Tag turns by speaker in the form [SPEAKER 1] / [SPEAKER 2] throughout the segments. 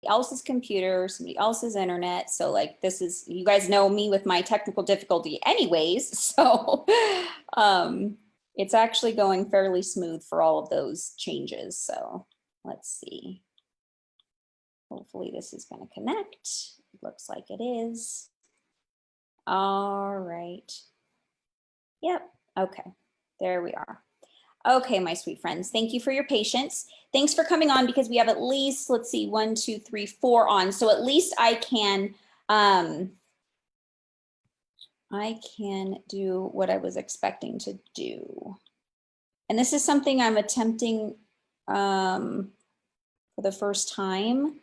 [SPEAKER 1] else's computer, somebody else's internet. So like this is, you guys know me with my technical difficulty anyways. So it's actually going fairly smooth for all of those changes. So let's see. Hopefully this is going to connect. Looks like it is. All right. Yep. Okay. There we are. Okay, my sweet friends, thank you for your patience. Thanks for coming on because we have at least, let's see, 1, 2, 3, 4 on. So at least I can do what I was expecting to do. And this is something I'm attempting for the first time.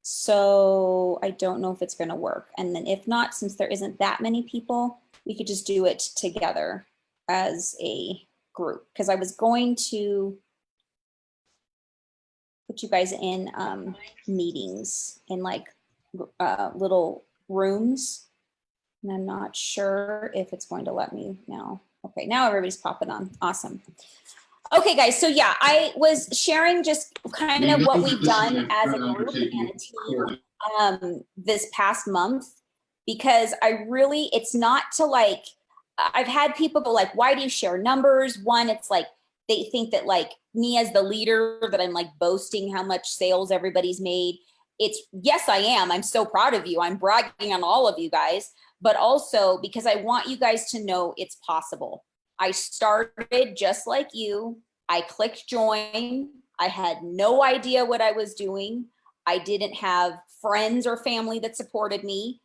[SPEAKER 1] So I don't know if it's going to work. And then if not, since there isn't that many people, we could just do it together as a group, because I was going to put you guys in meetings in like little rooms, and I'm not sure if it's going to let me now. Okay, now everybody's popping on. Awesome. Okay, guys, so yeah, I was sharing just kind of what we've done as a group and a team this past month, because I really, it's not to like, I've had people go like, why do you share numbers? One, it's like, they think that like me as the leader, that I'm like boasting how much sales everybody's made. It's, yes, I am. I'm so proud of you. I'm bragging on all of you guys, but also because I want you guys to know it's possible. I started just like you. I clicked join. I had no idea what I was doing. I didn't have friends or family that supported me.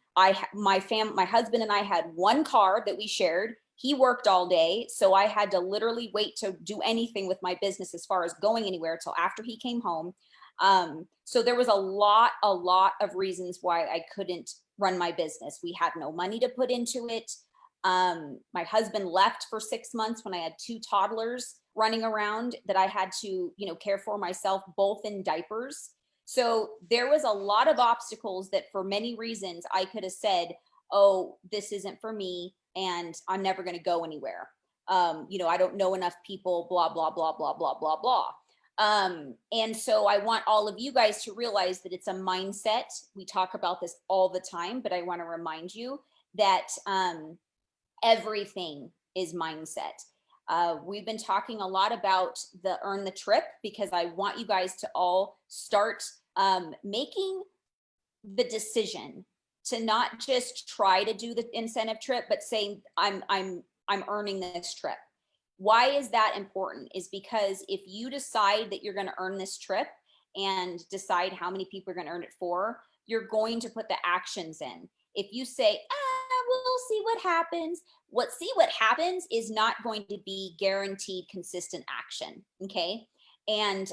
[SPEAKER 1] My husband and I had one car that we shared. He worked all day, so I had to literally wait to do anything with my business as far as going anywhere till after he came home. So there was a lot of reasons why I couldn't run my business. We had no money to put into it. My husband left for 6 months when I had 2 toddlers running around that I had to, care for myself, both in diapers. So there was a lot of obstacles that for many reasons I could have said, oh, this isn't for me and I'm never going to go anywhere. I don't know enough people, blah, blah, blah, blah, blah, blah, blah. And so I want all of you guys to realize that it's a mindset. We talk about this all the time, but I want to remind you that everything is mindset. We've been talking a lot about the earn the trip because I want you guys to all start making the decision to not just try to do the incentive trip, but saying I'm earning this trip. Why is that important? Is because if you decide that you're going to earn this trip and decide how many people you're going to earn it for, you're going to put the actions in. If you say, we'll see what happens. See what happens is not going to be guaranteed consistent action. Okay. And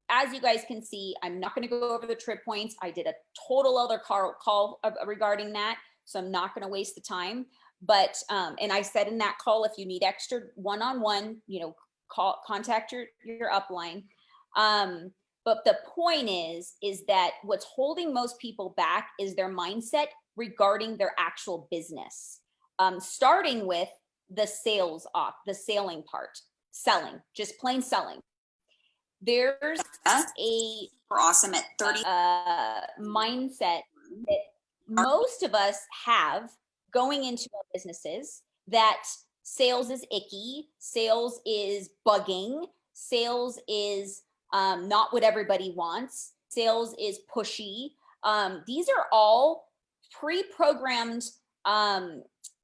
[SPEAKER 1] as you guys can see, I'm not going to go over the trip points. I did a total other call regarding that. So I'm not going to waste the time. But, and I said in that call, if you need extra one-on-one, contact your upline. But the point is that what's holding most people back is their mindset regarding their actual business. Starting with the selling part, just plain selling. There's
[SPEAKER 2] we're awesome at 30
[SPEAKER 1] mindset that most of us have going into our businesses, that sales is icky, sales is bugging, sales is not what everybody wants, sales is pushy. These are all pre-programmed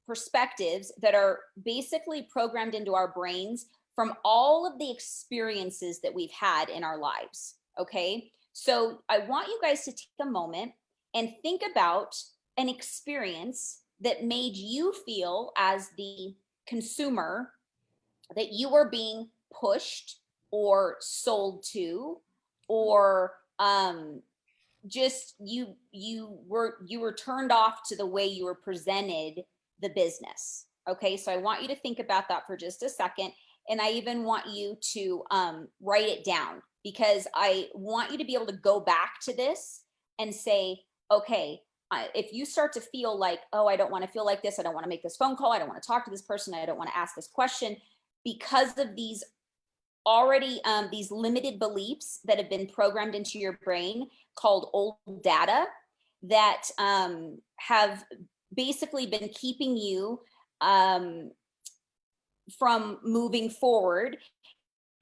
[SPEAKER 1] perspectives that are basically programmed into our brains from all of the experiences that we've had in our lives. Okay, so I want you guys to take a moment and think about an experience that made you feel as the consumer that you were being pushed or sold to, or just you were turned off to the way you were presented the business. Okay, so I want you to think about that for just a second. And I even want you to write it down, because I want you to be able to go back to this and say, okay, if you start to feel like, oh, I don't want to feel like this, I don't want to make this phone call, I don't want to talk to this person, I don't want to ask this question, because of these already these limited beliefs that have been programmed into your brain called old data that have basically been keeping you from moving forward.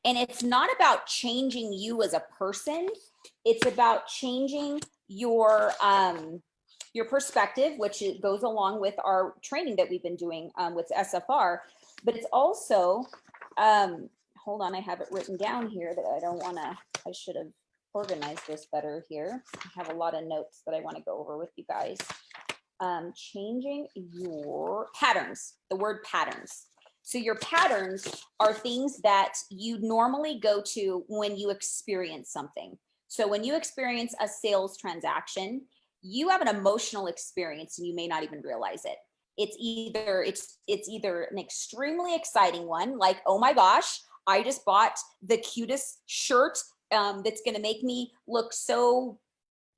[SPEAKER 1] And it's not about changing you as a person. It's about changing your perspective, which it goes along with our training that we've been doing with SFR. But it's also, hold on, I have it written down here that I should have organized this better here. I have a lot of notes that I want to go over with you guys. Changing your patterns, the word patterns. So your patterns are things that you normally go to when you experience something. So when you experience a sales transaction, you have an emotional experience and you may not even realize it. It's either an extremely exciting one, like, oh my gosh, I just bought the cutest shirt that's going to make me look so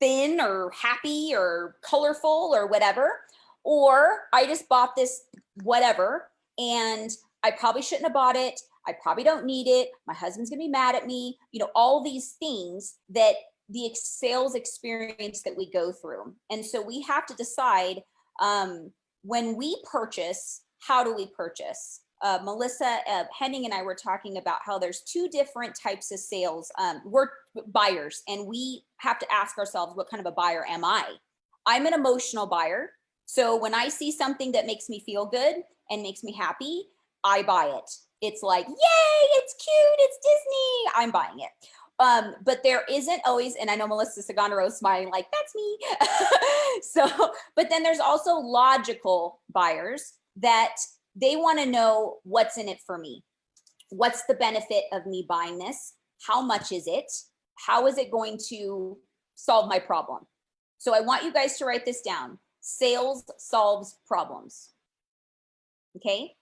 [SPEAKER 1] thin or happy or colorful or whatever. Or I just bought this whatever, and I probably shouldn't have bought it. I probably don't need it. My husband's gonna be mad at me. You know, all these things that the sales experience that we go through. And so we have to decide when we purchase, how do we purchase? Melissa Henning and I were talking about how there's two different types of sales. We're buyers, and we have to ask ourselves, what kind of a buyer am I? I'm an emotional buyer. So when I see something that makes me feel good and makes me happy, I buy it. It's like, yay, it's cute, it's Disney, I'm buying it. But there isn't always, and I know Melissa Saganaro is smiling like, that's me. So, but then there's also logical buyers that they want to know what's in it for me. What's the benefit of me buying this? How much is it? How is it going to solve my problem? So I want you guys to write this down. Sales solves problems. Okay.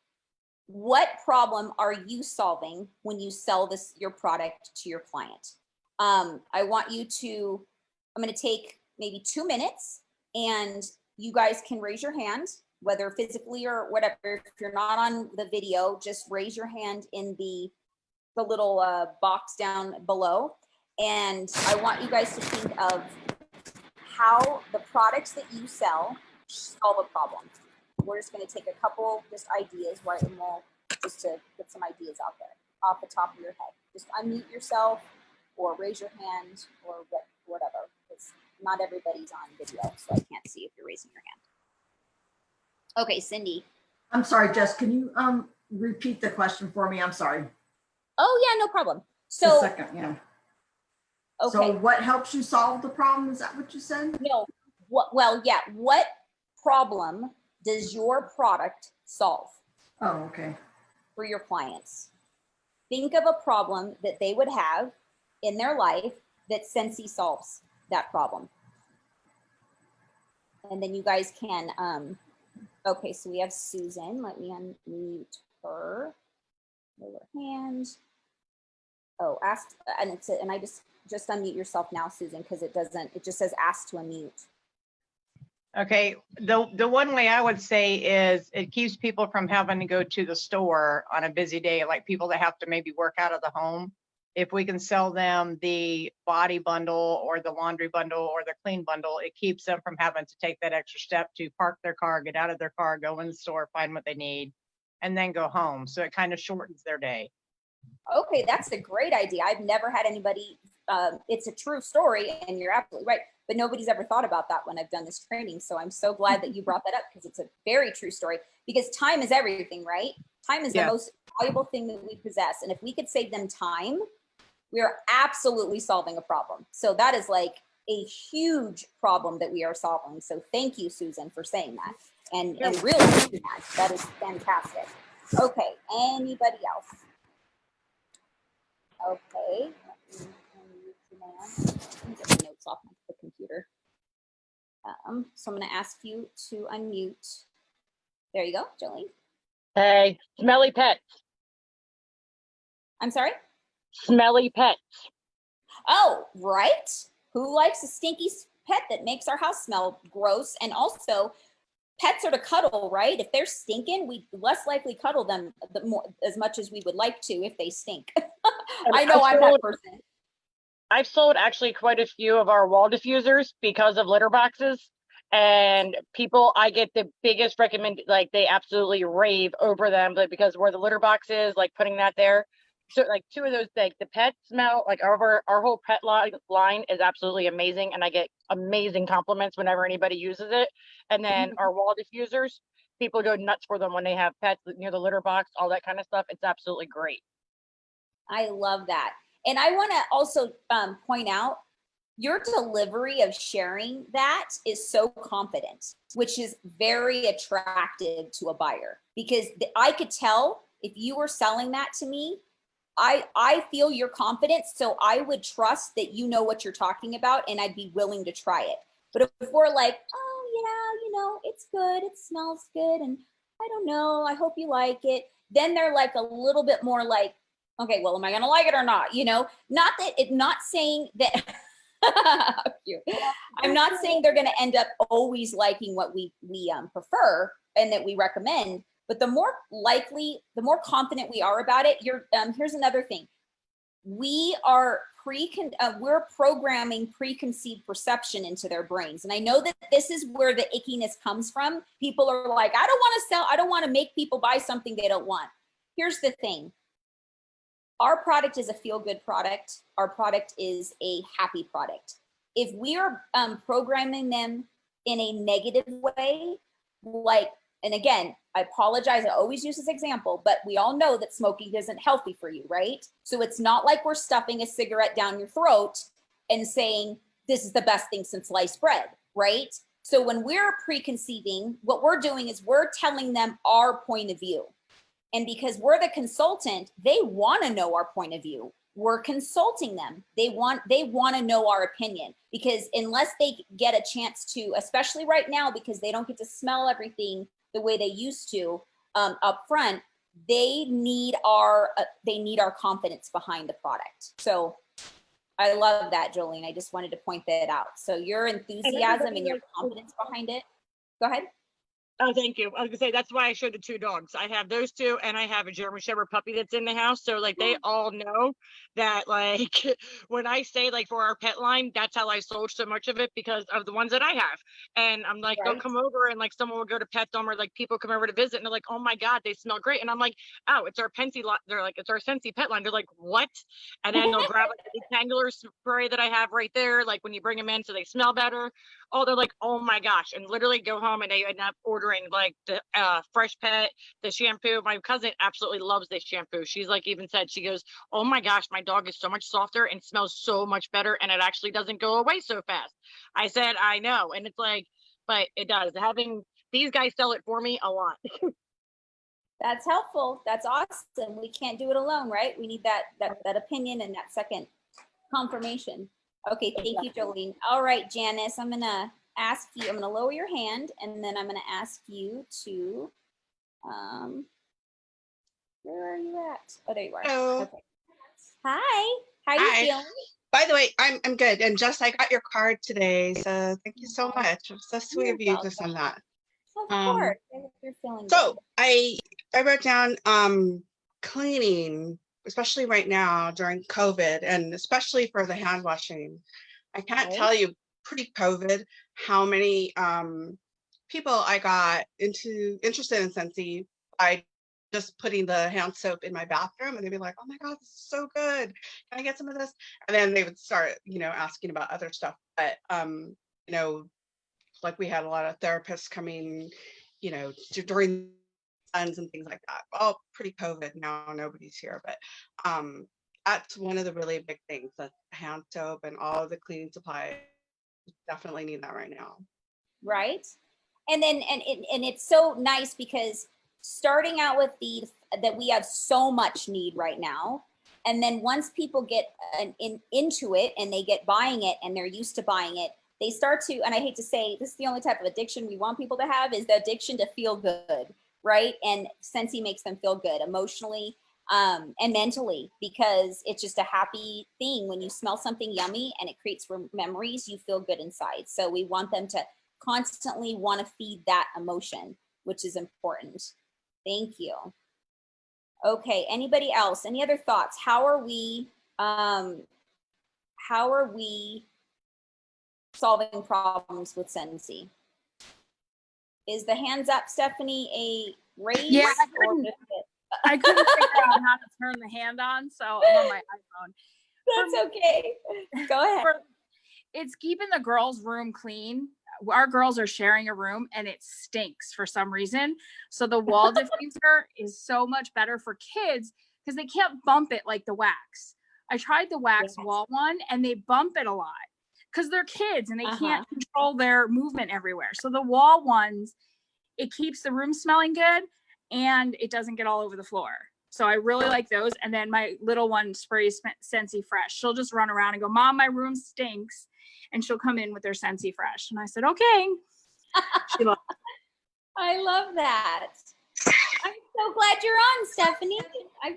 [SPEAKER 1] What problem are you solving when you sell your product to your client? I want you to, I'm going to take maybe 2 minutes, and you guys can raise your hand, whether physically or whatever. If you're not on the video, just raise your hand in the little box down below. And I want you guys to think of how the products that you sell solve a problem. We're just going to take a couple just ideas, right? And we'll just to put some ideas out there off the top of your head. Just unmute yourself or raise your hand or whatever. Because not everybody's on video, so I can't see if you're raising your hand. Okay, Cindy.
[SPEAKER 3] I'm sorry, Jess, can you repeat the question for me? I'm sorry.
[SPEAKER 1] Oh yeah, no problem. So
[SPEAKER 3] a second, yeah. Okay. So what helps you solve the problem? Is that what you said?
[SPEAKER 1] No. Well, yeah. What problem does your product solve?
[SPEAKER 3] Oh, okay.
[SPEAKER 1] For your clients. Think of a problem that they would have in their life that Scentsy solves that problem. And then you guys can, okay, so we have Susan. Let me unmute her. Lower hand. Oh, ask, and I just unmute yourself now, Susan, because it just says ask to unmute.
[SPEAKER 4] Okay, the one way I would say is it keeps people from having to go to the store on a busy day, like people that have to maybe work out of the home. If we can sell them the body bundle or the laundry bundle or the clean bundle, it keeps them from having to take that extra step to park their car, get out of their car, go in the store, find what they need, and then go home. So it kind of shortens their day.
[SPEAKER 1] Okay, that's a great idea. I've never had anybody, it's a true story, and you're absolutely right, but nobody's ever thought about that when I've done this training. So I'm so glad that you brought that up, because it's a very true story, because time is everything, right? Time is the most valuable thing that we possess. And if we could save them time, we are absolutely solving a problem. So that is like a huge problem that we are solving. So thank you, Susan, for saying that and realizing that. That is fantastic. Okay, anybody else? Okay, let me get my notes off the computer. So I'm going to ask you to unmute. There you go, Jolene.
[SPEAKER 5] Hey, smelly pets.
[SPEAKER 1] I'm sorry?
[SPEAKER 5] Smelly pets.
[SPEAKER 1] Oh, right. Who likes a stinky pet that makes our house smell gross? And also, pets are to cuddle, right? If they're stinking, we less likely cuddle them as much as we would like to if they stink. I know I'm that person.
[SPEAKER 5] I've sold actually quite a few of our wall diffusers because of litter boxes, and people, I get the biggest recommend, like they absolutely rave over them, but because where the litter box is, like putting that there. So like two of those, like the pet smell, like our whole pet line is absolutely amazing, and I get amazing compliments whenever anybody uses it. And then our wall diffusers, people go nuts for them when they have pets near the litter box, all that kind of stuff. It's absolutely great.
[SPEAKER 1] I love that. And I want to also point out your delivery of sharing that is so confident, which is very attractive to a buyer, because I could tell if you were selling that to me, I feel your confidence. So I would trust that you know what you're talking about, and I'd be willing to try it. But if we're like, oh yeah, you know, it's good, it smells good, and I don't know, I hope you like it, then they're like a little bit more like, okay, well, am I going to like it or not? You know, not saying that, I'm not saying they're going to end up always liking what we prefer and that we recommend, but the more likely, the more confident we are about it. Here's another thing. We're programming preconceived perception into their brains. And I know that this is where the ickiness comes from. People are like, I don't want to make people buy something they don't want. Here's the thing. Our product is a feel-good product. Our product is a happy product. If we are programming them in a negative way, like, and again, I apologize, I always use this example, but we all know that smoking isn't healthy for you, right? So it's not like we're stuffing a cigarette down your throat and saying, this is the best thing since sliced bread, right? So when we're preconceiving, what we're doing is we're telling them our point of view. And because we're the consultant, they want to know our point of view. We're consulting them. They want to know our opinion, because unless they get a chance to, especially right now, because they don't get to smell everything the way they used to up front, they need our confidence behind the product. So I love that, Jolene. I just wanted to point that out. So your enthusiasm and your confidence behind it. Go ahead.
[SPEAKER 5] Oh, thank you. I was gonna say, that's why I showed the two dogs. I have those two, and I have a German Shepherd puppy that's in the house. So like they all know that, like when I say like for our pet line, that's how I sold so much of it, because of the ones that I have. And I'm like, they'll come over, and like someone will go to pet them, or like people come over to visit, and they're like, oh my God, they smell great. And I'm like, oh, it's our Pensy lot. They're like, it's our Scentsy pet line. They're like, what? And then they'll grab like the rectangular spray that I have right there, like when you bring them in so they smell better. Oh, they're like, oh my gosh, and literally go home and they end up ordering like the Fresh Pet, the shampoo. My cousin absolutely loves this shampoo. She's like, even said, she goes, oh my gosh, my dog is so much softer and smells so much better, and it actually doesn't go away so fast. I said, I know. And it's like, but it does. Having these guys sell it for me a lot.
[SPEAKER 1] That's helpful. That's awesome. We can't do it alone, right? We need that opinion and that second confirmation. Okay, thank you, Jolene. All right, Janice, I'm gonna ask you, I'm gonna lower your hand, and then I'm gonna ask you to, where are you at? Oh, there you are.
[SPEAKER 6] Hello.
[SPEAKER 1] Okay. Hi, how are you feeling?
[SPEAKER 6] By the way, I'm good. And Jess, I got your card today, so thank you so much. It was so sweet of you to send that.
[SPEAKER 1] Of course, I hope you're feeling
[SPEAKER 6] So
[SPEAKER 1] good.
[SPEAKER 6] I wrote down cleaning, especially right now during COVID, and especially for the hand washing. I can't tell you pre-COVID how many people I got interested in Scentsy by just putting the hand soap in my bathroom, and they'd be like, oh my God, this is so good. Can I get some of this? And then they would start, asking about other stuff. But like we had a lot of therapists coming, during funds and things like that. All pre-COVID, now nobody's here, but that's one of the really big things, the hand soap and all the cleaning supplies. Definitely need that right now.
[SPEAKER 1] Right. And then, and it's so nice because starting out with that we have so much need right now. And then once people get into it and they get buying it and they're used to buying it, they start to, and I hate to say, this is the only type of addiction we want people to have, is the addiction to feel good, right? And Scentsy makes them feel good emotionally and mentally, because it's just a happy thing. When you smell something yummy and it creates memories, you feel good inside. So we want them to constantly want to feed that emotion, which is important. Thank you. Okay, anybody else? Any other thoughts? How are we solving problems with Scentsy? Is the hands up, Stephanie, a raise?
[SPEAKER 7] Yeah,
[SPEAKER 1] or just
[SPEAKER 7] I couldn't figure out how to turn the hand on, so I'm on my iPhone.
[SPEAKER 1] That's okay. Go ahead.
[SPEAKER 7] It's keeping the girls' room clean. Our girls are sharing a room and it stinks for some reason. So the wall diffuser is so much better for kids because they can't bump it like the wax. I tried the wax wall one and they bump it a lot because they're kids and they can't control their movement everywhere. So the wall ones, it keeps the room smelling good and it doesn't get all over the floor. So I really like those. And then my little one sprays Scentsy Fresh. She'll just run around and go, Mom, my room stinks. And she'll come in with their Scentsy Fresh. And I said, okay.
[SPEAKER 1] I love that. I'm so glad you're on, Stephanie.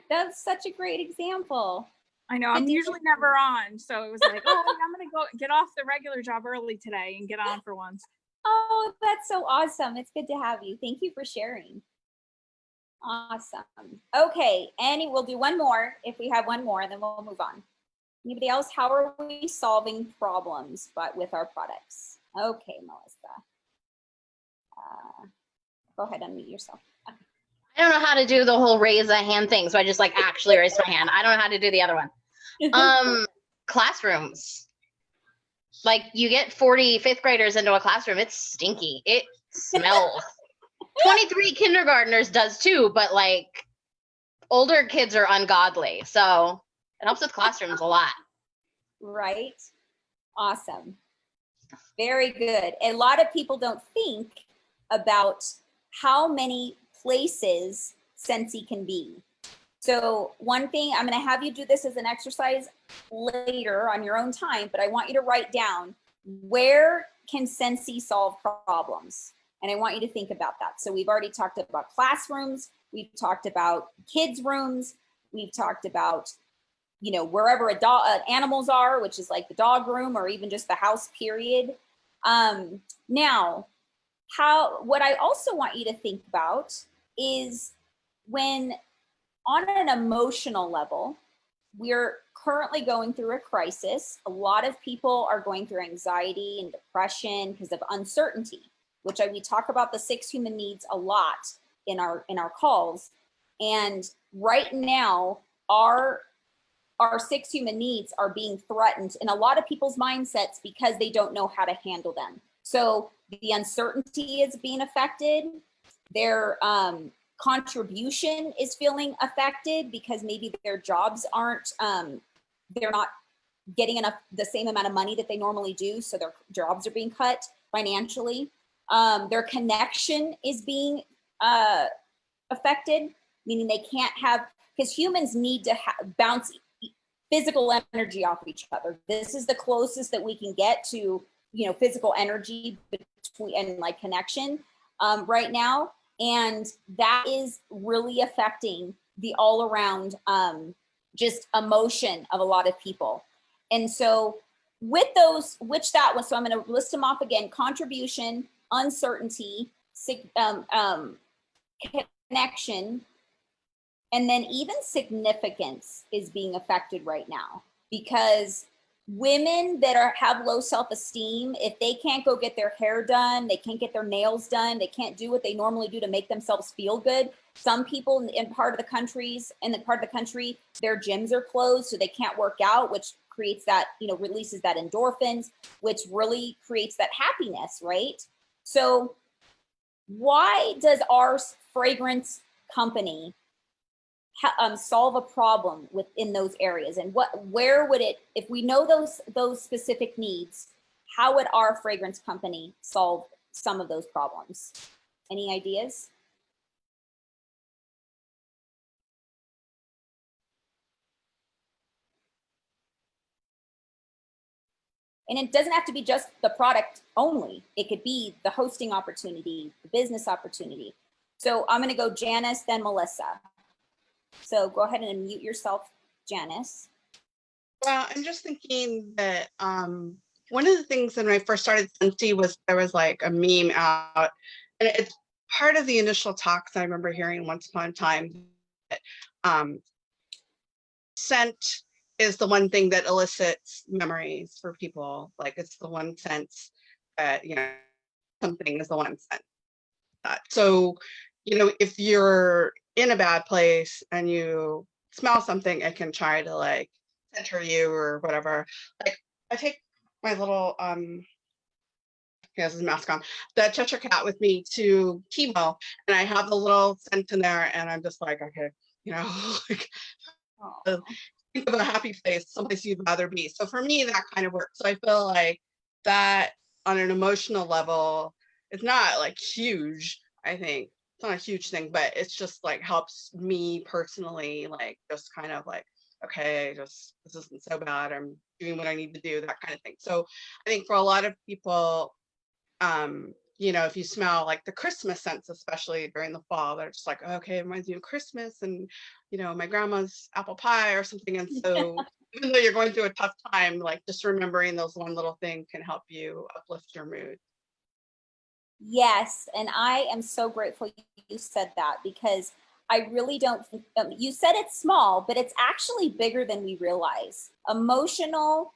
[SPEAKER 1] That's such a great example.
[SPEAKER 7] I know, I'm usually never on. So it was like, oh, I'm going to go get off the regular job early today and get on for once.
[SPEAKER 1] Oh, that's so awesome. It's good to have you. Thank you for sharing. Awesome. Okay, Annie, we'll do one more if we have one more, and then we'll move on. Anybody else? How are we solving problems but with our products? Okay, Melissa. Go ahead, unmute yourself.
[SPEAKER 8] I don't know how to do the whole raise a hand thing, so I just like actually raised my hand. I don't know how to do the other one. Classrooms. Like you get 40 fifth graders into a classroom, it's stinky. It smells. 23 kindergartners does too, but like older kids are ungodly. So it helps with classrooms a lot.
[SPEAKER 1] Right. Awesome. Very good. A lot of people don't think about how many places Scentsy can be. So one thing, I'm going to have you do this as an exercise later on your own time, but I want you to write down where can Scentsy solve problems? And I want you to think about that. So we've already talked about classrooms. We've talked about kids' rooms. We've talked about, you know, wherever animals are, which is like the dog room or even just the house, period. Now, what I also want you to think about is when on an emotional level, we're currently going through a crisis. A lot of people are going through anxiety and depression because of uncertainty, which we talk about the 6 human needs a lot in our calls. And right now, our 6 human needs are being threatened in a lot of people's mindsets because they don't know how to handle them. So the uncertainty is being affected. Their contribution is feeling affected because maybe their jobs aren't, they're not getting the same amount of money that they normally do. So their jobs are being cut financially. Their connection is being affected, meaning they can't have, because humans need to bounce physical energy off each other. This is the closest that we can get to, you know, physical energy between and like connection right now. And that is really affecting the all around just emotion of a lot of people. And so with those, so I'm going to list them off again: contribution, uncertainty, connection, and then even significance is being affected right now, because women that have low self-esteem, if they can't go get their hair done, they can't get their nails done, they can't do what they normally do to make themselves feel good. Some people in part of the country, their gyms are closed, so they can't work out, which creates that, you know, releases that endorphins, which really creates that happiness, right? So why does our fragrance company solve a problem within those areas? And where would it, if we know those specific needs, how would our fragrance company solve some of those problems? Any ideas? And it doesn't have to be just the product only. It could be the hosting opportunity, the business opportunity. So I'm going to go Janice, then Melissa. So go ahead and unmute yourself, Janice.
[SPEAKER 6] Well, I'm just thinking that one of the things when I first started Scentsy was there was like a meme out, and it's part of the initial talks I remember hearing once upon a time. That, scent is the one thing that elicits memories for people. Like it's the one sense that, you know, something is the one sense. So, you know, if you're in a bad place and you smell something, it can try to like center you or whatever. Like I take my little he has his mask on, the Cheshire cat with me to chemo, and I have the little scent in there, and I'm just like, okay, you know, like think of a happy place, someplace you'd rather be. So for me, that kind of works. So I feel like that on an emotional level, it's not like huge, I think. It's not a huge thing, but it's just like helps me personally, like just kind of like, okay, just this isn't so bad. I'm doing what I need to do, that kind of thing. So I think for a lot of people, you know, if you smell like the Christmas scents, especially during the fall, they're just like, okay, it reminds me of Christmas and, you know, my grandma's apple pie or something. And so even though you're going through a tough time, like just remembering those one little thing can help you uplift your mood.
[SPEAKER 1] Yes, and I am so grateful you said that, because I really don't think, you said it's small, but it's actually bigger than we realize. Emotional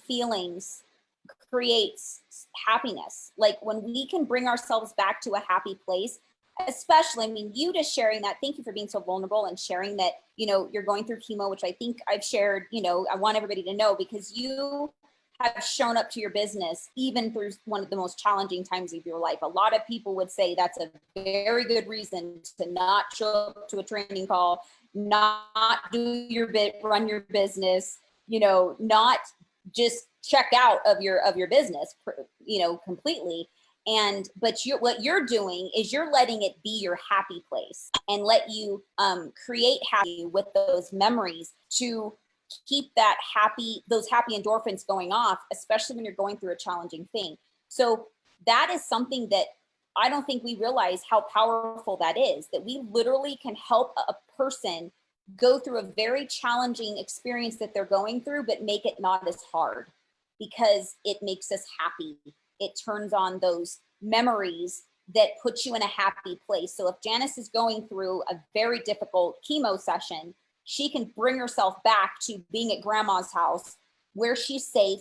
[SPEAKER 1] feelings creates happiness. Like when we can bring ourselves back to a happy place, especially, I mean, you just sharing that, thank you for being so vulnerable and sharing that, you know, you're going through chemo, which I think I've shared, you know, I want everybody to know, because you have shown up to your business even through one of the most challenging times of your life. A lot of people would say that's a very good reason to not show up to a training call, not do your bit, run your business, you know, not just check out of your business, you know, completely. And but what you're doing is you're letting it be your happy place and let you create happy with those memories to keep that happy, those happy endorphins going off, especially when you're going through a challenging thing. So that is something that I don't think we realize how powerful that is, that we literally can help a person go through a very challenging experience that they're going through, but make it not as hard, because it makes us happy. It turns on those memories that put you in a happy place. So if Janice is going through a very difficult chemo session, she can bring herself back to being at grandma's house where she's safe,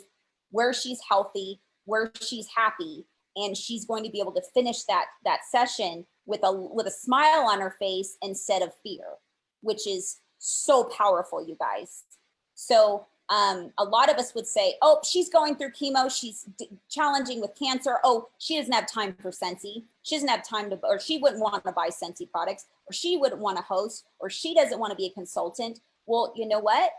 [SPEAKER 1] where she's healthy, where she's happy. And she's going to be able to finish that session with a smile on her face instead of fear, which is so powerful, you guys. So a lot of us would say, oh, she's going through chemo, she's challenging with cancer. Oh, she doesn't have time for Scentsy. She doesn't have time to, or she wouldn't want to buy Scentsy products, or she wouldn't want to host, or she doesn't want to be a consultant. Well, you know what?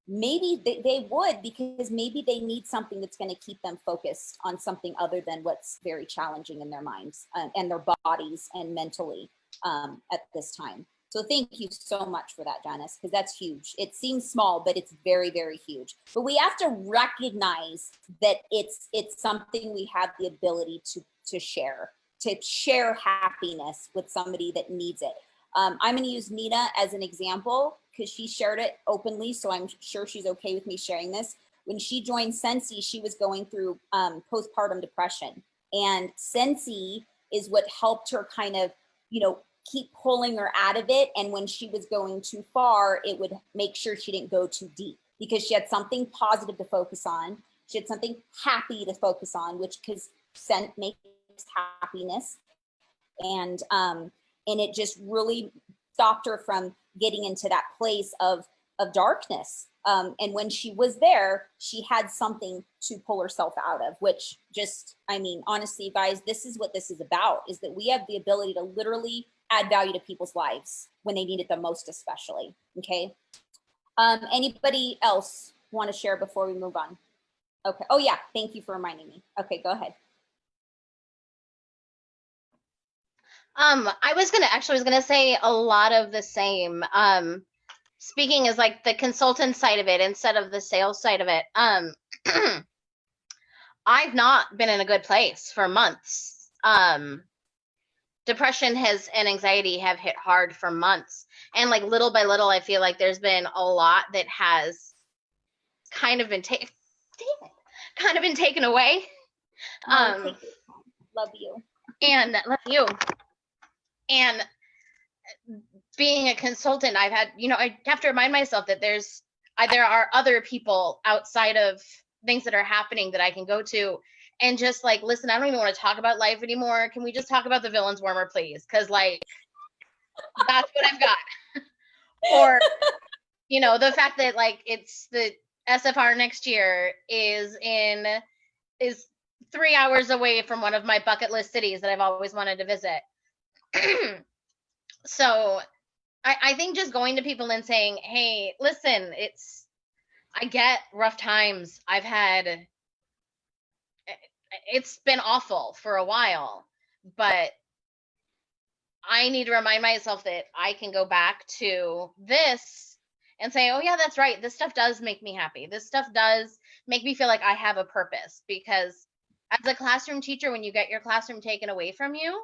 [SPEAKER 1] Maybe they would, because maybe they need something that's going to keep them focused on something other than what's very challenging in their minds and their bodies and mentally at this time. So thank you so much for that, Janice, because that's huge. It seems small, but it's very, very huge. But we have to recognize that it's something we have the ability to share happiness with somebody that needs it. I'm going to use Nina as an example because she shared it openly, so I'm sure she's okay with me sharing this. When she joined Scentsy, she was going through postpartum depression, and Scentsy is what helped her kind of, you know, keep pulling her out of it. And when she was going too far, it would make sure she didn't go too deep, because she had something positive to focus on. She had something happy to focus on, which, because scent makes happiness. And it just really stopped her from getting into that place of darkness. And when she was there, she had something to pull herself out of, which just, I mean, honestly, guys, this is what this is about, is that we have the ability to literally add value to people's lives when they need it the most, especially. Okay. Anybody else want to share before we move on? Okay. Oh yeah. Thank you for reminding me. Okay, go ahead.
[SPEAKER 8] I was gonna say a lot of the same. Speaking as like the consultant side of it instead of the sales side of it. I've not been in a good place for months. Depression and anxiety have hit hard for months. And like little by little, I feel like there's been a lot that has kind of been kind of been taken away.
[SPEAKER 1] Oh, love you.
[SPEAKER 8] And love you. And being a consultant, I've had, I have to remind myself that there are other people outside of things that are happening that I can go to and just like, listen, I don't even want to talk about life anymore. Can we just talk about the villain's warmer, please? Because like, that's what I've got. Or, the fact that like it's the SFR next year is 3 hours away from one of my bucket list cities that I've always wanted to visit. So I think just going to people and saying, hey, listen, I get rough times. It's been awful for a while, but I need to remind myself that I can go back to this and say, oh yeah, that's right. This stuff does make me happy. This stuff does make me feel like I have a purpose, because as a classroom teacher, when you get your classroom taken away from you,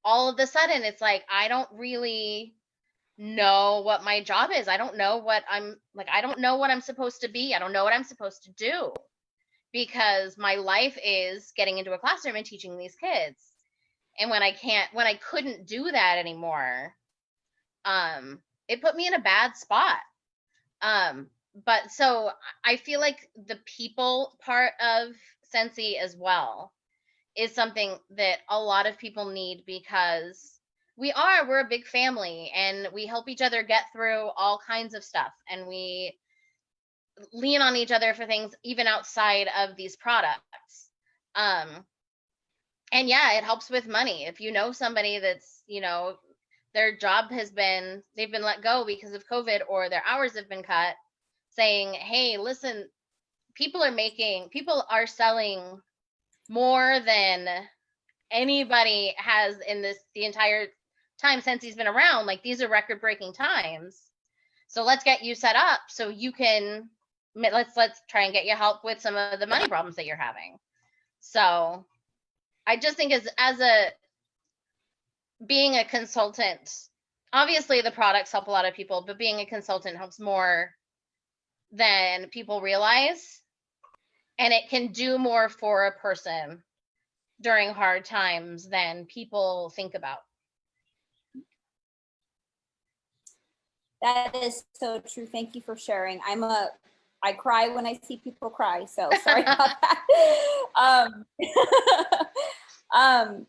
[SPEAKER 8] all of a sudden it's like, I don't really know what my job is. I don't know what I don't know what I'm supposed to be. I don't know what I'm supposed to do, because my life is getting into a classroom and teaching these kids. And when I couldn't do that anymore, it put me in a bad spot. But so I feel like the people part of Scentsy as well is something that a lot of people need, because we're a big family and we help each other get through all kinds of stuff, and we lean on each other for things even outside of these products. And yeah, it helps with money. If you know somebody that's, their job they've been let go because of COVID, or their hours have been cut, saying, hey, listen, people are selling more than anybody has in the entire time since he's been around. Like, these are record-breaking times. So let's get you set up so you can, let's try and get you help with some of the money problems that you're having. So I just think being a consultant, obviously the products help a lot of people, but being a consultant helps more than people realize. And it can do more for a person during hard times than people think about.
[SPEAKER 1] That is so true. Thank you for sharing. I cry when I see people cry, so sorry about that.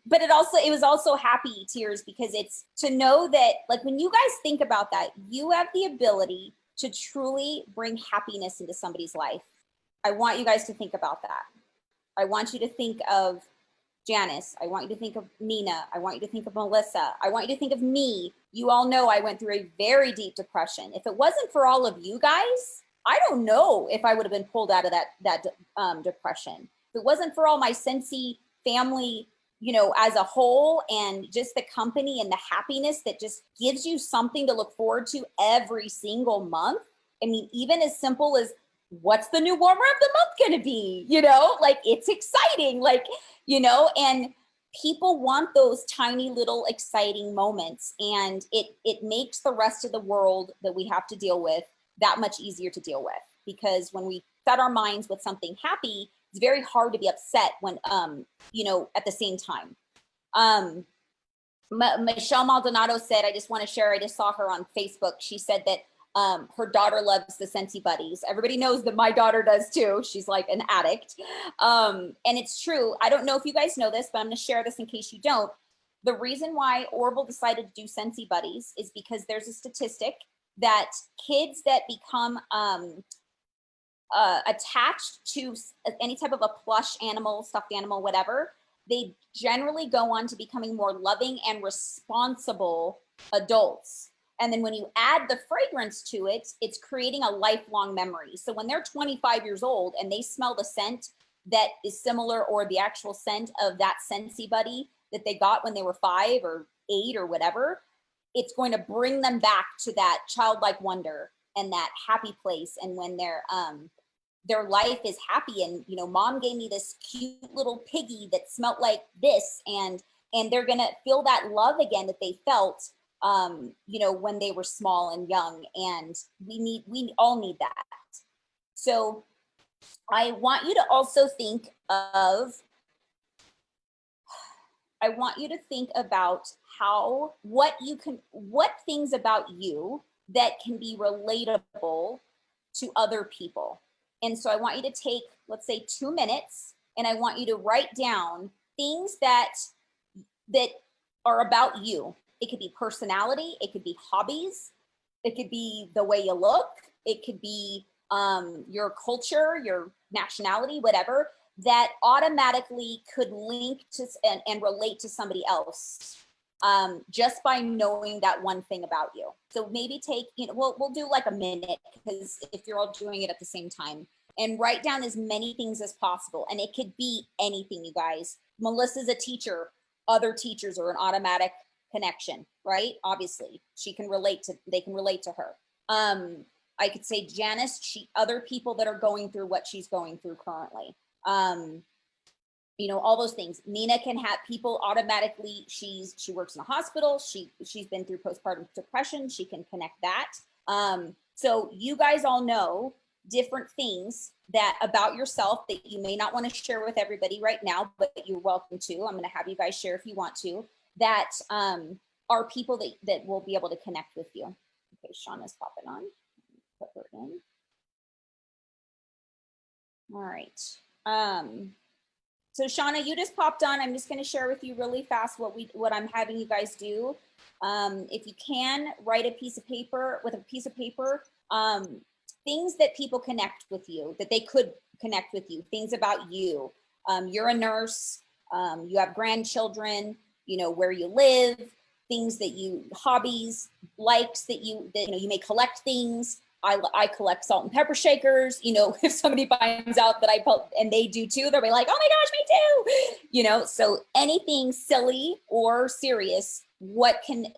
[SPEAKER 1] But it was also happy tears, because it's to know that, like, when you guys think about that, you have the ability to truly bring happiness into somebody's life. I want you guys to think about that. I want you to think of Janice. I want you to think of Nina. I want you to think of Melissa. I want you to think of me. You all know I went through a very deep depression. If it wasn't for all of you guys, I don't know if I would have been pulled out of that depression. If it wasn't for all my Scentsy family, as a whole, and just the company and the happiness that just gives you something to look forward to every single month. I mean, even as simple as, what's the new warmer of the month going to be? Like, it's exciting, and people want those tiny little exciting moments, and it makes the rest of the world that we have to deal with that much easier to deal with, because when we set our minds with something happy, it's very hard to be upset when, at the same time. Michelle Maldonado said, I just want to share, I just saw her on Facebook. She said that her daughter loves the Scentsy Buddies. Everybody knows that my daughter does too. She's like an addict. And it's true. I don't know if you guys know this, but I'm going to share this in case you don't. The reason why Orville decided to do Scentsy Buddies is because there's a statistic that kids that become attached to any type of a plush animal, stuffed animal, whatever, they generally go on to becoming more loving and responsible adults. And then when you add the fragrance to it, it's creating a lifelong memory. So when they're 25 years old and they smell the scent that is similar, or the actual scent of that Scentsy Buddy that they got when they were 5 or 8 or whatever, it's going to bring them back to that childlike wonder and that happy place. And when their life is happy, and mom gave me this cute little piggy that smelled like this, and they're gonna feel that love again that they felt when they were small and young. And we all need that. So I want you to also think of, I want you to think about what things about you that can be relatable to other people. And so I want you to take, let's say 2 minutes, and I want you to write down things that are about you. It could be personality, it could be hobbies, it could be the way you look, it could be your culture, your nationality, whatever, that automatically could link to and relate to somebody else just by knowing that one thing about you. So maybe take, we'll do like a minute, because if you're all doing it at the same time, and write down as many things as possible. And it could be anything, you guys. Melissa's a teacher, other teachers are an automatic connection, right? Obviously, they can relate to her. I could say Janice, other people that are going through what she's going through currently. All those things. Nina can have people automatically, she works in a hospital, she's been through postpartum depression, she can connect that. So you guys all know different things that about yourself that you may not want to share with everybody right now, but you're welcome to. I'm going to have you guys share if you want to, that are people that will be able to connect with you. Okay, Shauna's popping on. Put her in. All right. So Shauna, you just popped on. I'm just going to share with you really fast what I'm having you guys do. If you can, write a piece of paper, things that people connect with you, that they could connect with you, things about you. You're a nurse, you have grandchildren, where you live, things that hobbies, likes that you may collect things. I collect salt and pepper shakers. If somebody finds out that and they do too, they'll be like, oh my gosh, me too. So anything silly or serious, what can,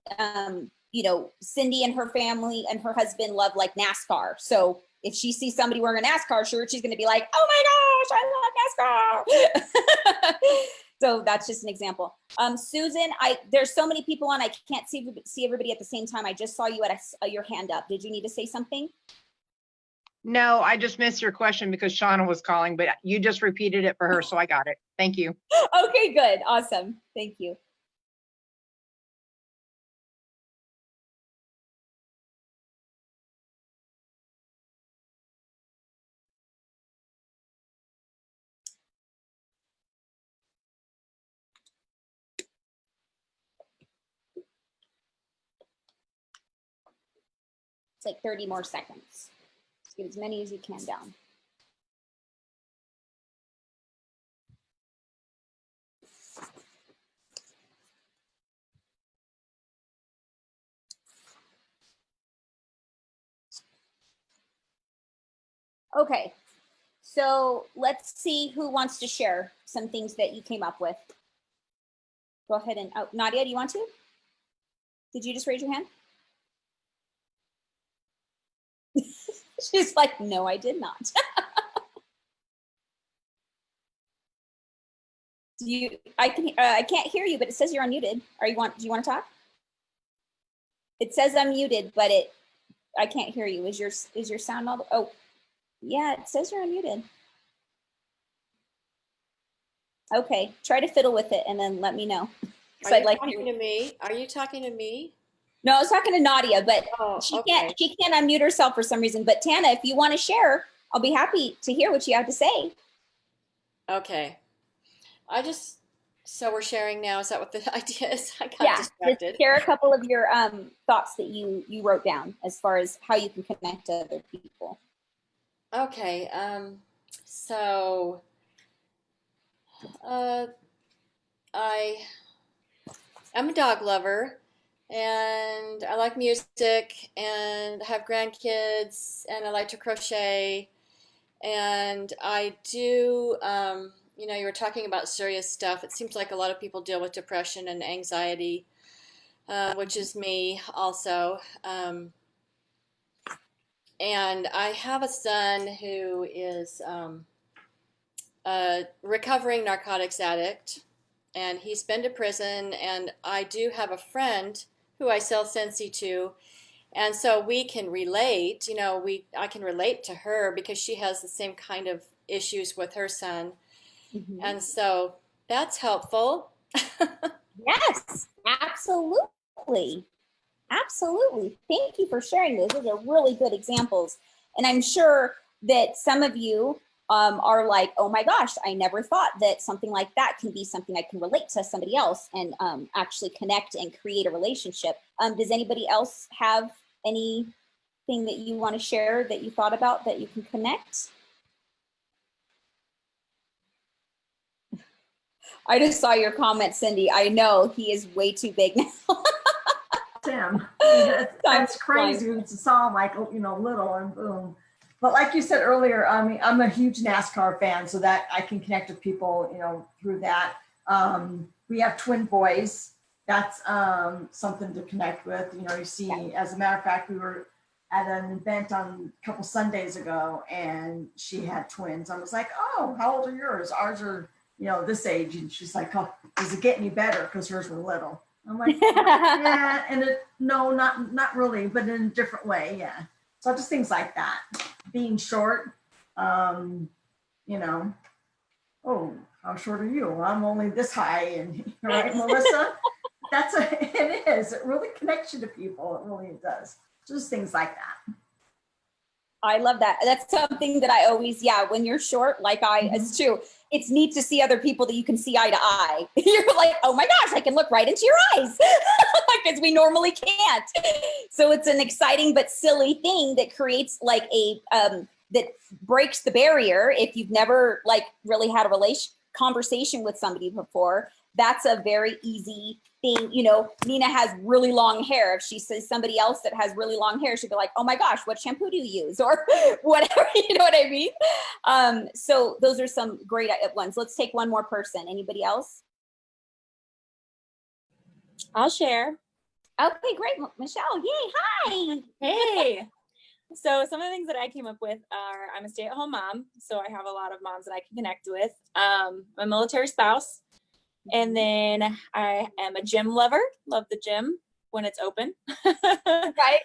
[SPEAKER 1] Cindy and her family and her husband love like NASCAR. So if she sees somebody wearing a NASCAR shirt, she's going to be like, oh my gosh, I love NASCAR. So that's just an example. Susan, there's so many people on, I can't see everybody at the same time. I just saw you your hand up. Did you need to say something?
[SPEAKER 4] No, I just missed your question because Shauna was calling, but you just repeated it for her, so I got it. Thank you.
[SPEAKER 1] Okay, good. Awesome. Thank you. It's like 30 more seconds. Just get as many as you can down. Okay, so let's see who wants to share some things that you came up with. Go ahead and, Nadia, do you want to? Did you just raise your hand? She's like, no, I did not. I can't hear you, but it says you're unmuted. Do you want to talk? It says unmuted, but I can't hear you. Is your sound all? Oh, yeah, it says you're unmuted. Okay, try to fiddle with it and then let me know.
[SPEAKER 9] Are you talking to me? Are you talking to me?
[SPEAKER 1] No, I was talking to Nadia, but she can't unmute herself for some reason. But Tana, if you want to share, I'll be happy to hear what you have to say.
[SPEAKER 9] Okay. So we're sharing now. Is that what the idea is? I got distracted.
[SPEAKER 1] Just share a couple of your thoughts that you wrote down as far as how you can connect to other people.
[SPEAKER 9] Okay. I'm a dog lover, and I like music, and have grandkids, and I like to crochet, and I do, you were talking about serious stuff. It seems like a lot of people deal with depression and anxiety, which is me also. And I have a son who is a recovering narcotics addict, and he's been to prison, and I do have a friend who I sell Scentsy to, and so we can relate. I can relate to her because she has the same kind of issues with her son.
[SPEAKER 1] Mhm.
[SPEAKER 9] And so that's helpful.
[SPEAKER 1] Yes, absolutely. Absolutely. Thank you for sharing those. Those are really good examples. And I'm sure that some of you are like, oh my gosh, I never thought that something like that can be something I can relate to somebody else and actually connect and create a relationship. Does anybody else have anything that you want to share that you thought about that you can connect? I just saw your comment, Cindy. I know he is way too big now.
[SPEAKER 3] Tim, that's crazy to saw him like, you know, little and boom. But like you said earlier, I mean, I'm a huge NASCAR fan, so that I can connect with people, you know, through that. We have twin boys. That's something to connect with. You know, you see, as a matter of fact, we were at an event on a couple Sundays ago, and she had twins. I was like, oh, how old are yours? Ours are, you know, this age. And she's like, oh, does it get any better? Because hers were little. I'm like, yeah, and no, not really, but in a different way, yeah. So just things like that. Being short, you know, oh, how short are you? Well, I'm only this high, and right, Melissa? It is. It really connects you to people. It really does. Just things like that.
[SPEAKER 1] I love that. That's something that I always, when you're short, like it's true. It's neat to see other people that you can see eye to eye. You're like, oh my gosh, I can look right into your eyes because we normally can't. So it's an exciting but silly thing that creates like that breaks the barrier. If you've never like really had a conversation with somebody before, that's a very easy thing. You know, Nina has really long hair. If she says somebody else that has really long hair, she'd be like, oh my gosh, what shampoo do you use? Or whatever, you know what I mean? So those are some great ones. Let's take one more person. Anybody else?
[SPEAKER 10] I'll share.
[SPEAKER 1] Okay, great. Michelle, yay, hi.
[SPEAKER 10] Hey. So some of the things that I came up with are I'm a stay-at-home mom, so I have a lot of moms that I can connect with. I'm a military spouse. And then I am a gym lover, love the gym when it's open.
[SPEAKER 1] Right.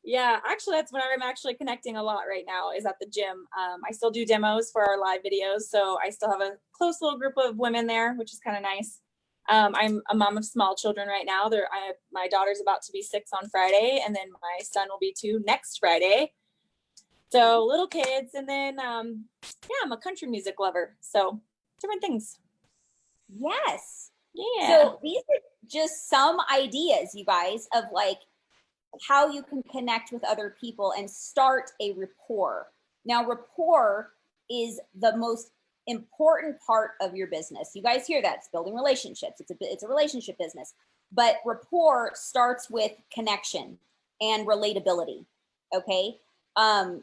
[SPEAKER 10] Yeah, actually, that's when I'm actually connecting a lot right now is at the gym. I still do demos for our live videos, so I still have a close little group of women there, which is kind of nice. I'm a mom of small children right now. My daughter's about to be 6 on Friday, and then my son will be 2 next Friday. So little kids, and then I'm a country music lover, so different things.
[SPEAKER 1] Yes.
[SPEAKER 10] Yeah.
[SPEAKER 1] So these are just some ideas, you guys, of like how you can connect with other people and start a rapport. Now, rapport is the most important part of your business. You guys hear that? It's building relationships. It's a relationship business. But rapport starts with connection and relatability. Okay.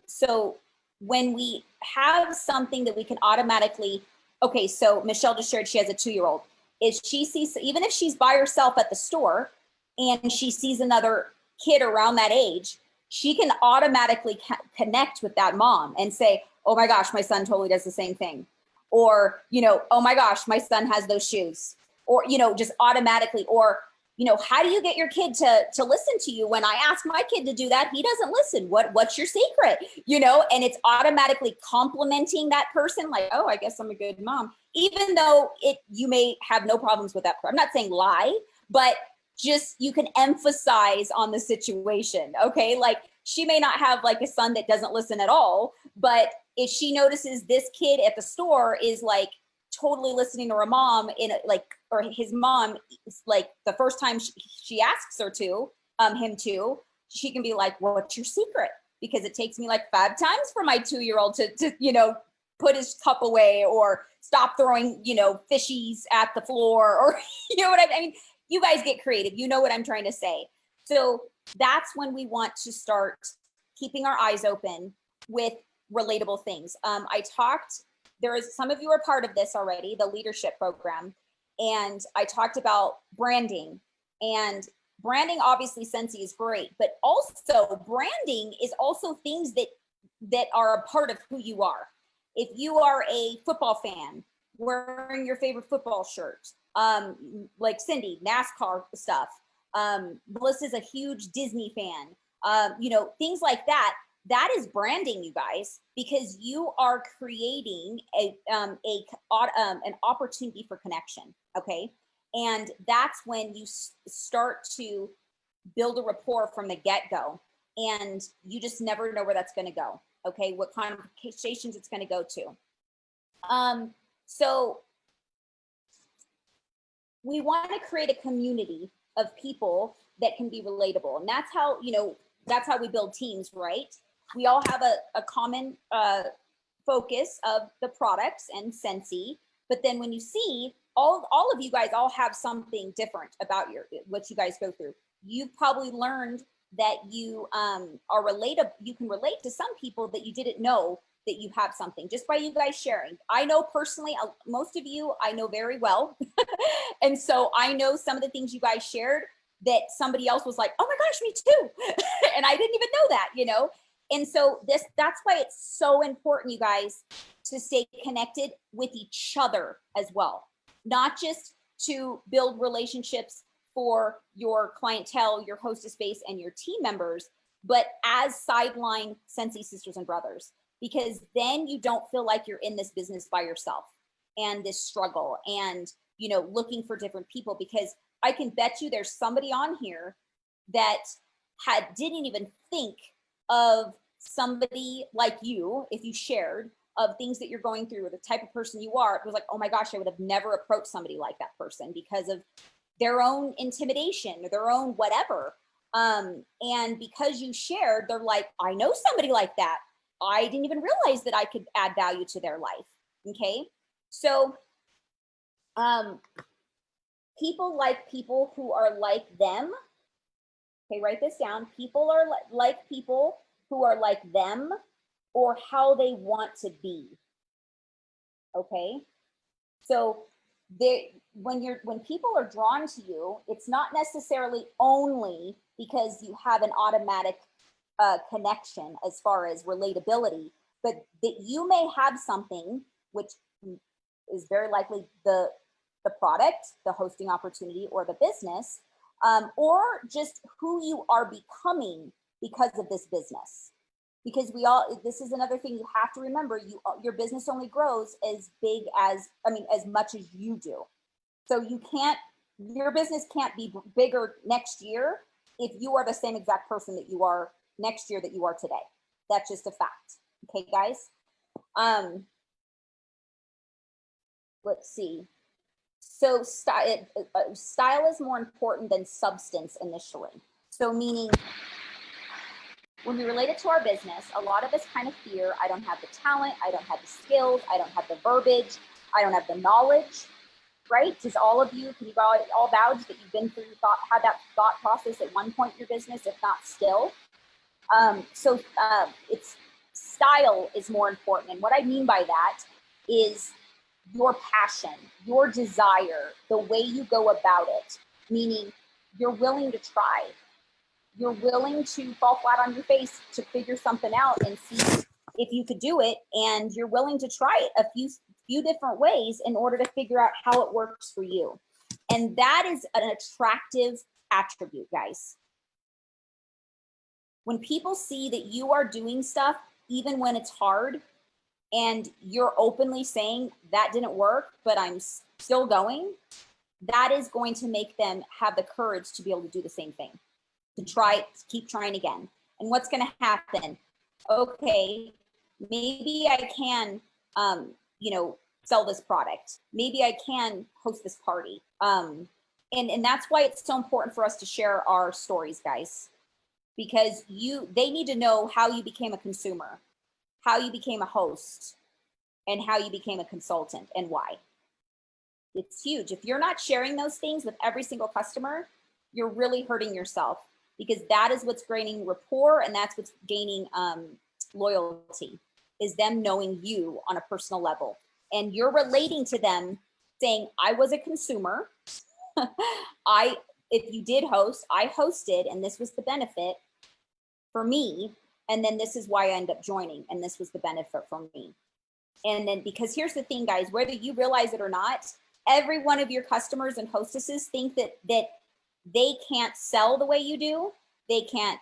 [SPEAKER 1] So when we have something that we can automatically, okay, so Michelle just shared she has a 2-year-old. Is she sees, even if she's by herself at the store and she sees another kid around that age, she can automatically connect with that mom and say, oh my gosh, my son totally does the same thing. Or, you know, oh my gosh, my son has those shoes. Or, you know, just automatically. Or, you know, how do you get your kid to listen to you? When I ask my kid to do that, he doesn't listen. What's your secret? You know, and it's automatically complimenting that person like, oh, I guess I'm a good mom, even though you may have no problems with that. I'm not saying lie, but just you can emphasize on the situation. Okay. Like she may not have like a son that doesn't listen at all, but if she notices this kid at the store is like totally listening to her mom or his mom, like the first time she asks her to, him to, she can be like, what's your secret? Because it takes me like 5 times for my 2-year-old to, you know, put his cup away or stop throwing, you know, fishies at the floor or, you know what I mean? You guys get creative. You know what I'm trying to say. So that's when we want to start keeping our eyes open with relatable things. There is some of you are part of this already, the leadership program. And I talked about branding, and branding, obviously Scentsy is great, but also branding is also things that are a part of who you are. If you are a football fan, wearing your favorite football shirt, like Cindy, NASCAR stuff. Melissa's a huge Disney fan. You know, things like that. that is branding, you guys, because you are creating an opportunity for connection. Okay. And that's when you start to build a rapport from the get-go, and you just never know where that's going to go. Okay. What conversations it's going to go to. So we want to create a community of people that can be relatable. And that's how, that's how we build teams, right? We all have a common focus of the products and Scentsy, but then when you see all of you guys all have something different about what you guys go through. You've probably learned that you are relatable. You can relate to some people that you didn't know that you have something just by you guys sharing. I know personally, most of you I know very well. And so I know some of the things you guys shared that somebody else was like, oh my gosh, me too. And I didn't even know that, And so that's why it's so important, you guys, to stay connected with each other as well. Not just to build relationships for your clientele, your hostess base, and your team members, but as sideline Scentsy sisters and brothers, because then you don't feel like you're in this business by yourself and this struggle and, looking for different people, because I can bet you there's somebody on here that didn't even think of somebody like you, if you shared of things that you're going through or the type of person you are. It was like, oh my gosh, I would have never approached somebody like that person because of their own intimidation or their own whatever. And because you shared, they're like, I know somebody like that. I didn't even realize that I could add value to their life. Okay. So people like people who are like them. Okay, write this down. People are like people who are like them or how they want to be. Okay. So when people are drawn to you, it's not necessarily only because you have an automatic connection as far as relatability, but that you may have something which is very likely the product, the hosting opportunity, or the business, or just who you are becoming because of this business. Because this is another thing you have to remember, your business only grows as much as you do. So your business can't be bigger next year if you are the same exact person that you are next year that you are today. That's just a fact. Okay, guys? Let's see. So style is more important than substance initially. So meaning, when we relate it to our business, a lot of us kind of fear, I don't have the talent, I don't have the skills, I don't have the verbiage, I don't have the knowledge, right? Does all of you, can you all vouch that you've been through, had that thought process at one point in your business, if not still? It's style is more important. And what I mean by that is your passion, your desire, the way you go about it, meaning you're willing to try. You're willing to fall flat on your face to figure something out and see if you could do it. And you're willing to try it a few different ways in order to figure out how it works for you. And that is an attractive attribute, guys. When people see that you are doing stuff, even when it's hard, and you're openly saying that didn't work, but I'm still going, that is going to make them have the courage to be able to do the same thing, to keep trying again. And what's going to happen? Okay, maybe I can, sell this product. Maybe I can host this party. And that's why it's so important for us to share our stories, guys, because they need to know how you became a consumer, how you became a host, and how you became a consultant and why. It's huge. If you're not sharing those things with every single customer, you're really hurting yourself, because that is what's gaining rapport, and that's what's gaining loyalty, is them knowing you on a personal level. And you're relating to them saying, I was a consumer. If you did host, I hosted, and this was the benefit for me. And then this is why I ended up joining, and this was the benefit for me. And then, because here's the thing, guys, whether you realize it or not, every one of your customers and hostesses think that they can't sell the way you do. They can't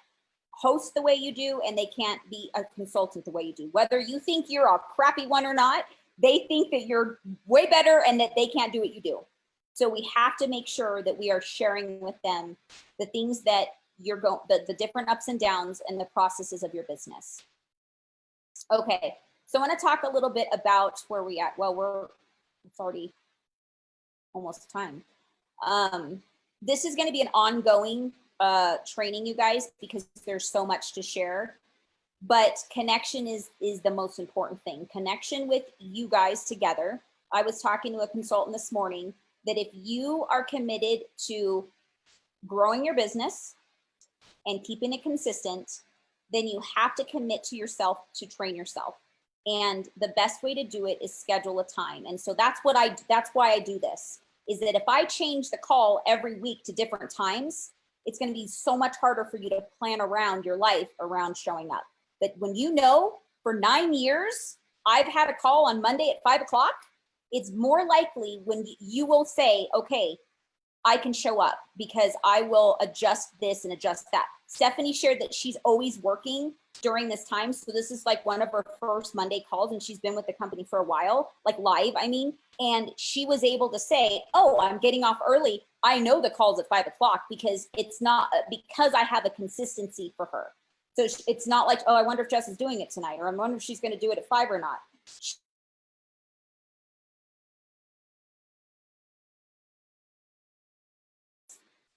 [SPEAKER 1] host the way you do, and they can't be a consultant the way you do. Whether you think you're a crappy one or not, they think that you're way better and that they can't do what you do. So we have to make sure that we are sharing with them the things that you're going, the different ups and downs and the processes of your business. Okay, so I want to talk a little bit about where we at. Well, it's already almost time. This is going to be an ongoing training, you guys, because there's so much to share. But connection is the most important thing. Connection with you guys together. I was talking to a consultant this morning that if you are committed to growing your business and keeping it consistent, then you have to commit to yourself to train yourself. And the best way to do it is schedule a time. And so that's why I do this, is that if I change the call every week to different times, it's going to be so much harder for you to plan around your life around showing up. But when you know for 9 years, I've had a call on Monday at 5 o'clock, it's more likely when you will say, okay, I can show up because I will adjust this and adjust that. Stephanie shared that she's always working during this time. So this is like one of her first Monday calls, and she's been with the company for a while, like live, I mean, and she was able to say, oh, I'm getting off early. I know the call's at 5 o'clock because it's not, because I have a consistency for her. So it's not like, oh, I wonder if Jess is doing it tonight, or I wonder if she's going to do it at 5 or not.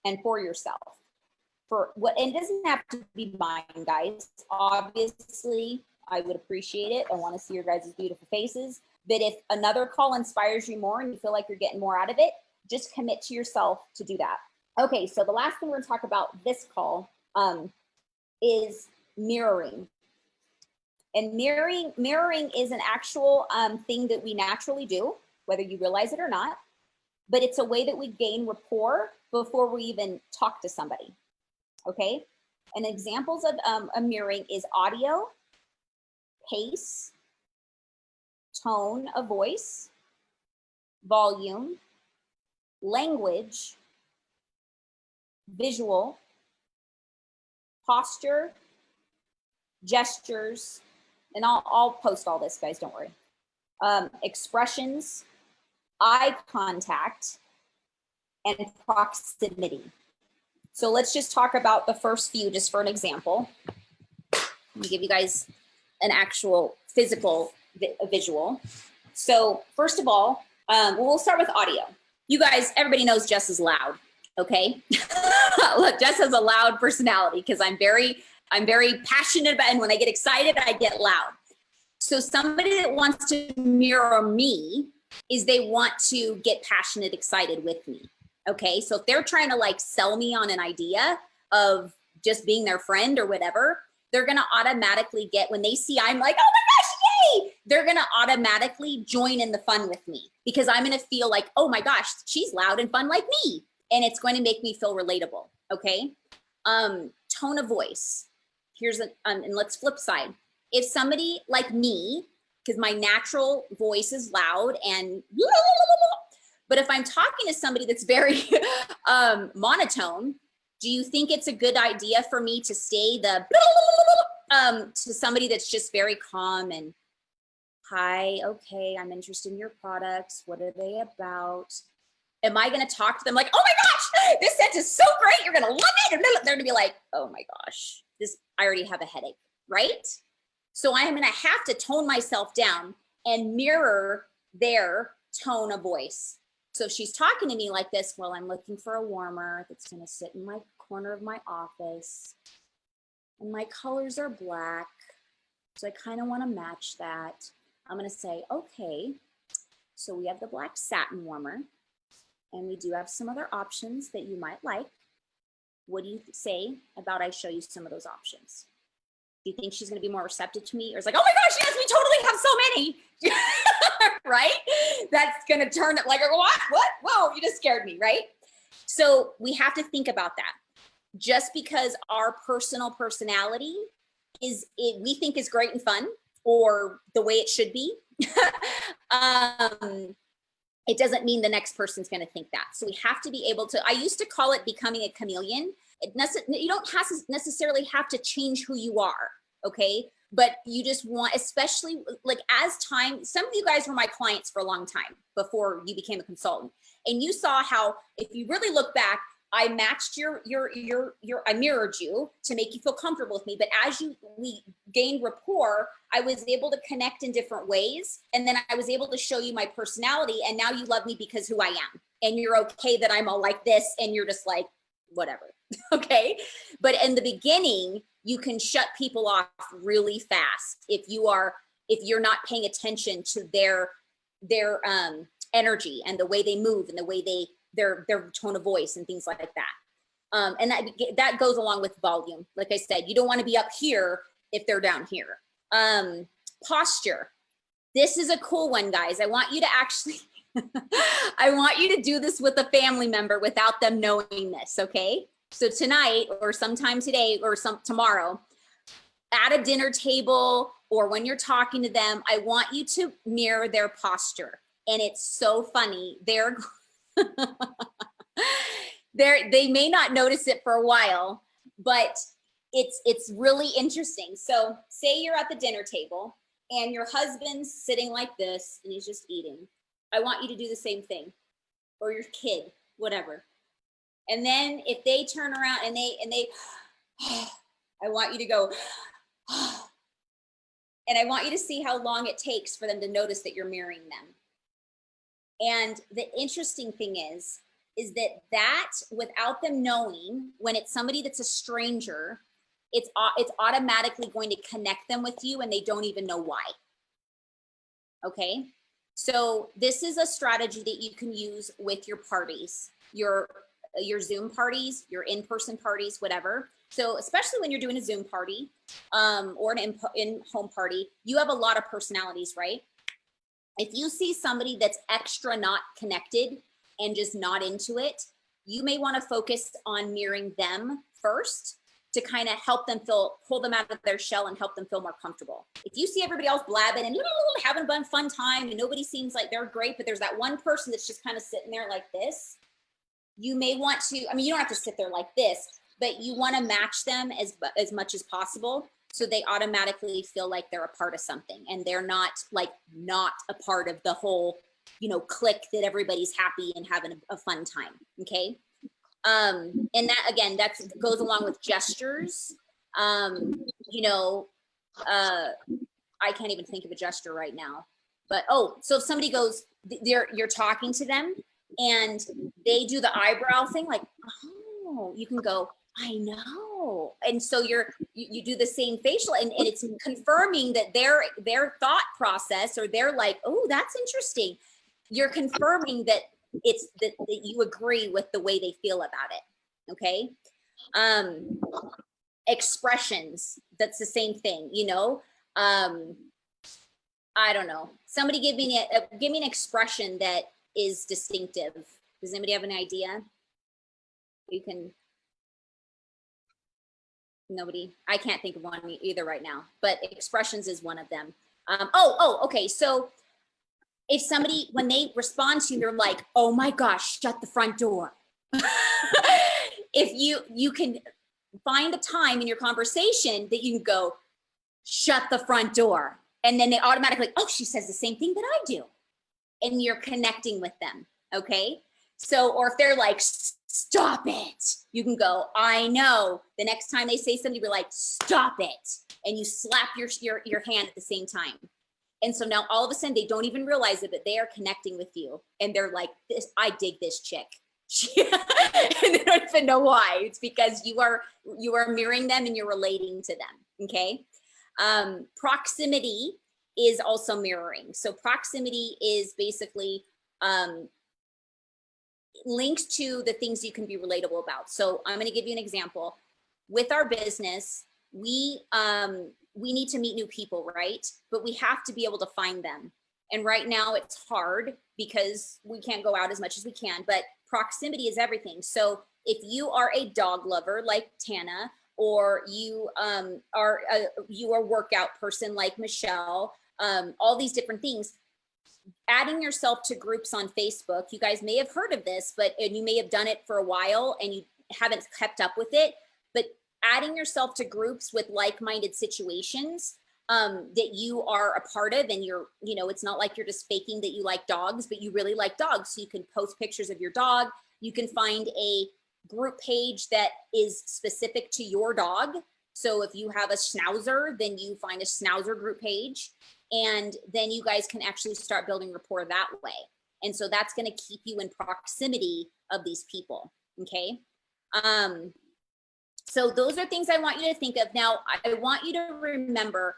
[SPEAKER 1] And for yourself, for what, and it doesn't have to be mine, guys. Obviously, I would appreciate it. I want to see your guys' beautiful faces. But if another call inspires you more and you feel like you're getting more out of it, just commit to yourself to do that. Okay, so the last thing we're going to talk about this call is mirroring. And mirroring is an actual thing that we naturally do, whether you realize it or not. But it's a way that we gain rapport before we even talk to somebody. Okay, and examples of a mirroring is audio, pace, tone of voice, volume, language, visual, posture, gestures, and I'll post all this, guys, don't worry. Expressions, eye contact, and proximity. So let's just talk about the first few just for an example. Let me give you guys an actual physical visual. So first of all, we'll start with audio. You guys, everybody knows Jess is loud, okay? Look, Jess has a loud personality because I'm very passionate about it, and when I get excited, I get loud. So somebody that wants to mirror me is they want to get passionate, excited with me. Okay, so if they're trying to like sell me on an idea of just being their friend or whatever, they're gonna automatically get, when they see I'm like, oh my gosh, yay, they're gonna automatically join in the fun with me because I'm gonna feel like, oh my gosh, she's loud and fun like me. And it's going to make me feel relatable, okay? Tone of voice. Here's and let's flip side. If somebody like me, because my natural voice is loud and but if I'm talking to somebody that's very monotone, do you think it's a good idea for me to stay the to somebody that's just very calm and, hi, okay, I'm interested in your products. What are they about? Am I going to talk to them like, oh my gosh, this scent is so great, you're going to love it? And they're going to be like, oh my gosh, I already have a headache, right? So I'm going to have to tone myself down and mirror their tone of voice. So if she's talking to me like this, well, I'm looking for a warmer that's going to sit in my corner of my office. And my colors are black. So I kind of want to match that. I'm going to say, okay, so we have the black satin warmer. And we do have some other options that you might like. What do you say about I show you some of those options? Do you think she's going to be more receptive to me? Or it's like, oh my gosh, yes, we totally have so many. Right? That's going to turn it like, what? Whoa, you just scared me, right? So we have to think about that. Just because our personal personality we think is great and fun, or the way it should be, it doesn't mean the next person's going to think that. So we have to be able to, I used to call it becoming a chameleon, You don't necessarily have to change who you are, okay? But you just want, especially like as time, some of you guys were my clients for a long time before you became a consultant. And you saw how, if you really look back, I matched I mirrored you to make you feel comfortable with me. But as we gained rapport, I was able to connect in different ways. And then I was able to show you my personality. And now you love me because who I am. And you're okay that I'm all like this. And you're just like, whatever. Okay. But in the beginning, you can shut people off really fast if you're not paying attention to their energy and the way they move and the way their tone of voice and things like that. And that goes along with volume. Like I said, you don't want to be up here if they're down here. Posture. This is a cool one, guys. I want you to actually, I want you to do this with a family member without them knowing this, okay? So tonight or sometime today or tomorrow, at a dinner table or when you're talking to them, I want you to mirror their posture. And it's so funny. They may not notice it for a while, but it's really interesting. So say you're at the dinner table and your husband's sitting like this and he's just eating. I want you to do the same thing, or your kid, whatever. And then if they turn around and they I want you to go, and I want you to see how long it takes for them to notice that you're mirroring them. And the interesting thing is that without them knowing, when it's somebody that's a stranger, it's automatically going to connect them with you and they don't even know why. Okay. So this is a strategy that you can use with your parties, your Zoom parties, your in-person parties, whatever. So especially when you're doing a Zoom party or an in-home party, you have a lot of personalities, right? If you see somebody that's extra not connected and just not into it, you may want to focus on mirroring them first to kind of help them pull them out of their shell and help them feel more comfortable. If you see everybody else blabbing and having a fun time and nobody seems like they're great, but there's that one person that's just kind of sitting there like this, you may want to, I mean, you don't have to sit there like this, but you want to match them as much as possible so they automatically feel like they're a part of something and they're not a part of the whole, clique that everybody's happy and having a fun time. Okay. And that, again, that goes along with gestures. I can't even think of a gesture right now, but, so if somebody goes, you're talking to them and they do the eyebrow thing, like, oh, you can go, I know. And so you do the same facial and it's confirming that their thought process, or they're like, oh, that's interesting. You're confirming that that you agree with the way they feel about it. Okay. Expressions, that's the same thing, I don't know. Somebody give me an expression that is distinctive. Does anybody have an idea? You can. Nobody. I can't think of one either right now, but expressions is one of them. Okay. So if somebody, when they respond to you, they're like, oh my gosh, shut the front door. If you can find a time in your conversation that you can go, shut the front door. And then they automatically, oh, she says the same thing that I do. And you're connecting with them. Okay. So, or if they're like, stop it, you can go, I know. The next time they say something, you're like, stop it. And you slap your hand at the same time. And so now all of a sudden they don't even realize it, but they are connecting with you. And they're like, I dig this chick. And they don't even know why. It's because you are mirroring them and you're relating to them. Okay. Proximity is also mirroring. So proximity is basically links to the things you can be relatable about. So I'm going to give you an example. With our business, we need to meet new people, right? But we have to be able to find them. And right now it's hard because we can't go out as much as we can, but proximity is everything. So if you are a dog lover like Tana, or you are a workout person like Michelle, all these different things, adding yourself to groups on Facebook, you guys may have heard of this, and you may have done it for a while and haven't kept up with it, but adding yourself to groups with like-minded situations that you are a part of, and you're, you know, it's not like you're just faking that you like dogs, but you really like dogs. So you can post pictures of your dog. You can find a group page that is specific to your dog. So if you have a schnauzer, then you find a schnauzer group page, and then you guys can actually start building rapport that way. And so that's going to keep you in proximity of these people. Okay. So those are things I want you to think of. Now, I want you to remember,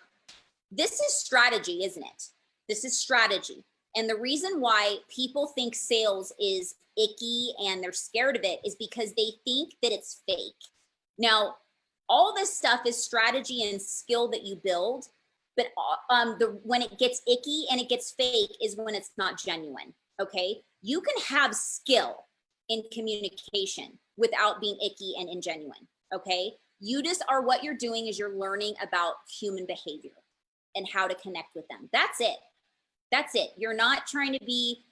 [SPEAKER 1] this is strategy, isn't it? This is strategy. And the reason why people think sales is icky and they're scared of it is because they think that it's fake. Now, all this stuff is strategy and skill that you build, but when it gets icky and it gets fake is when it's not genuine, okay? You can have skill in communication without being icky and ingenuine, okay? You just are, what you're doing is you're learning about human behavior and how to connect with them. That's it. That's it. You're not trying to be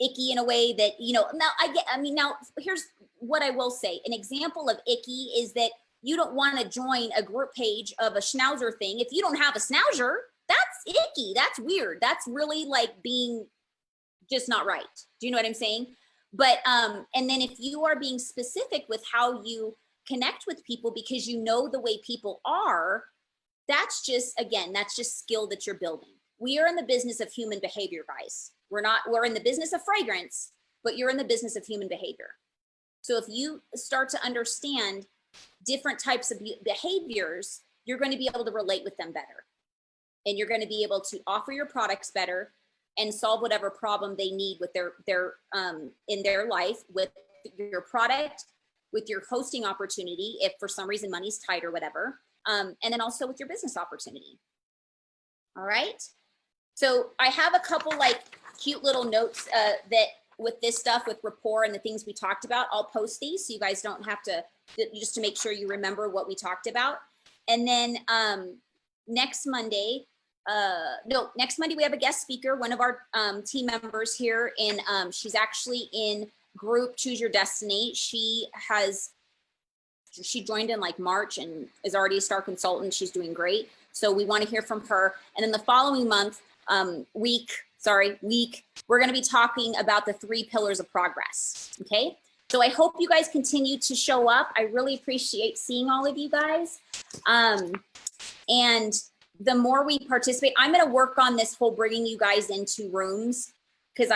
[SPEAKER 1] icky in a way that, you know, now here's what I will say. An example of icky is that you don't want to join a group page of a schnauzer thing. If you don't have a schnauzer, that's icky. That's weird. That's really like being just not right. Do you know what I'm saying? But, and then if you are being specific with how you connect with people because you know the way people are, that's just, again, that's just skill that you're building. We are in the business of human behavior, guys. We're in the business of fragrance, but you're in the business of human behavior. So if you start to understand different types of behaviors, you're going to be able to relate with them better. And you're going to be able to offer your products better and solve whatever problem they need with their in their life, with your product, with your hosting opportunity, if for some reason money's tight or whatever, and then also with your business opportunity. All right. So I have a couple like cute little notes that with this stuff, with rapport and the things we talked about. I'll post these so you guys don't have to, just to make sure you remember what we talked about. And then next Monday we have a guest speaker, one of our team members here, and she's actually in group Choose Your Destiny. She joined in like March and is already a star consultant. She's doing great. So we want to hear from her. And then the following month, week, we're going to be talking about the 3 pillars of progress. Okay. So I hope you guys continue to show up. I really appreciate seeing all of you guys. And the more we participate, I'm going to work on this whole bringing you guys into rooms because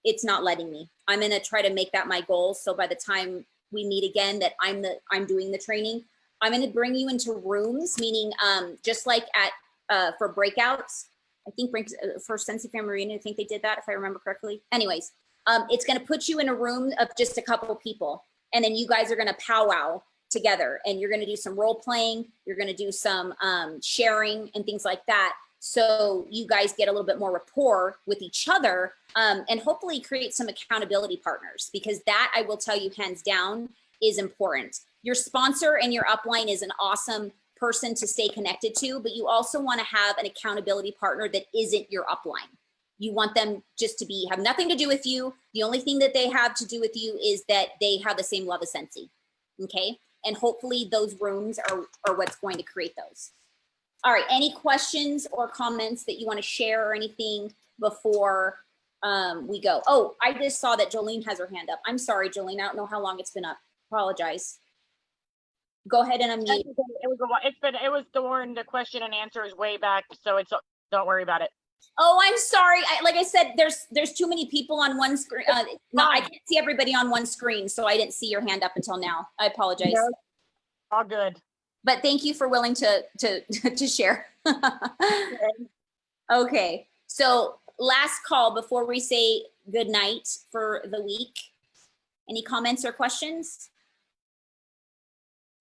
[SPEAKER 1] it's not letting me. I'm going to try to make that my goal. So by the time we meet again, that I'm doing the training, I'm going to bring you into rooms, meaning just like at for breakouts. I think for Scentsy Family Marina, I think they did that if I remember correctly. Anyways, it's going to put you in a room of just a couple of people, and then you guys are going to powwow together, and you're going to do some role playing. You're going to do some sharing and things like that. So you guys get a little bit more rapport with each other, and hopefully create some accountability partners, because that, I will tell you, hands down, is important. Your sponsor and your upline is an awesome person to stay connected to, but you also want to have an accountability partner that isn't your upline. You want them just to have nothing to do with you. The only thing that they have to do with you is that they have the same love as Scentsy. Okay. And hopefully those rooms are what's going to create those. All right. Any questions or comments that you want to share or anything before we go? Oh, I just saw that Jolene has her hand up. I'm sorry, Jolene. I don't know how long it's been up. Apologize. Go ahead and unmute.
[SPEAKER 5] It was the question and answer is way back, so don't worry about it.
[SPEAKER 1] Oh, I'm sorry. Like I said, there's too many people on one screen. No, I can't see everybody on one screen, so I didn't see your hand up until now. I apologize.
[SPEAKER 5] No, all good.
[SPEAKER 1] But thank you for willing to share. Okay, so last call before we say good night for the week. Any comments or questions?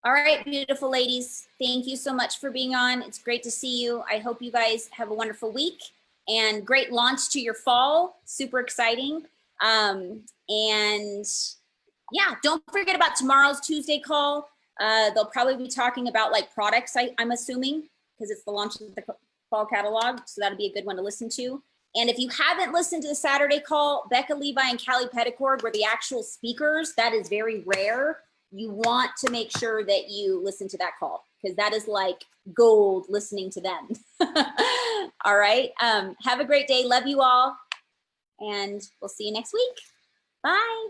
[SPEAKER 1] All right, beautiful ladies. Thank you so much for being on. It's great to see you. I hope you guys have a wonderful week and great launch to your fall. Super exciting. And yeah, don't forget about tomorrow's Tuesday call. They'll probably be talking about like products, I'm assuming, because it's the launch of the fall catalog. So that'll be a good one to listen to. And if you haven't listened to the Saturday call, Becca Levi and Callie Petticord were the actual speakers. That is very rare. you want to make sure that you listen to that call, because that is like gold listening to them. All right. Have a great day. Love you all. And we'll see you next week. Bye.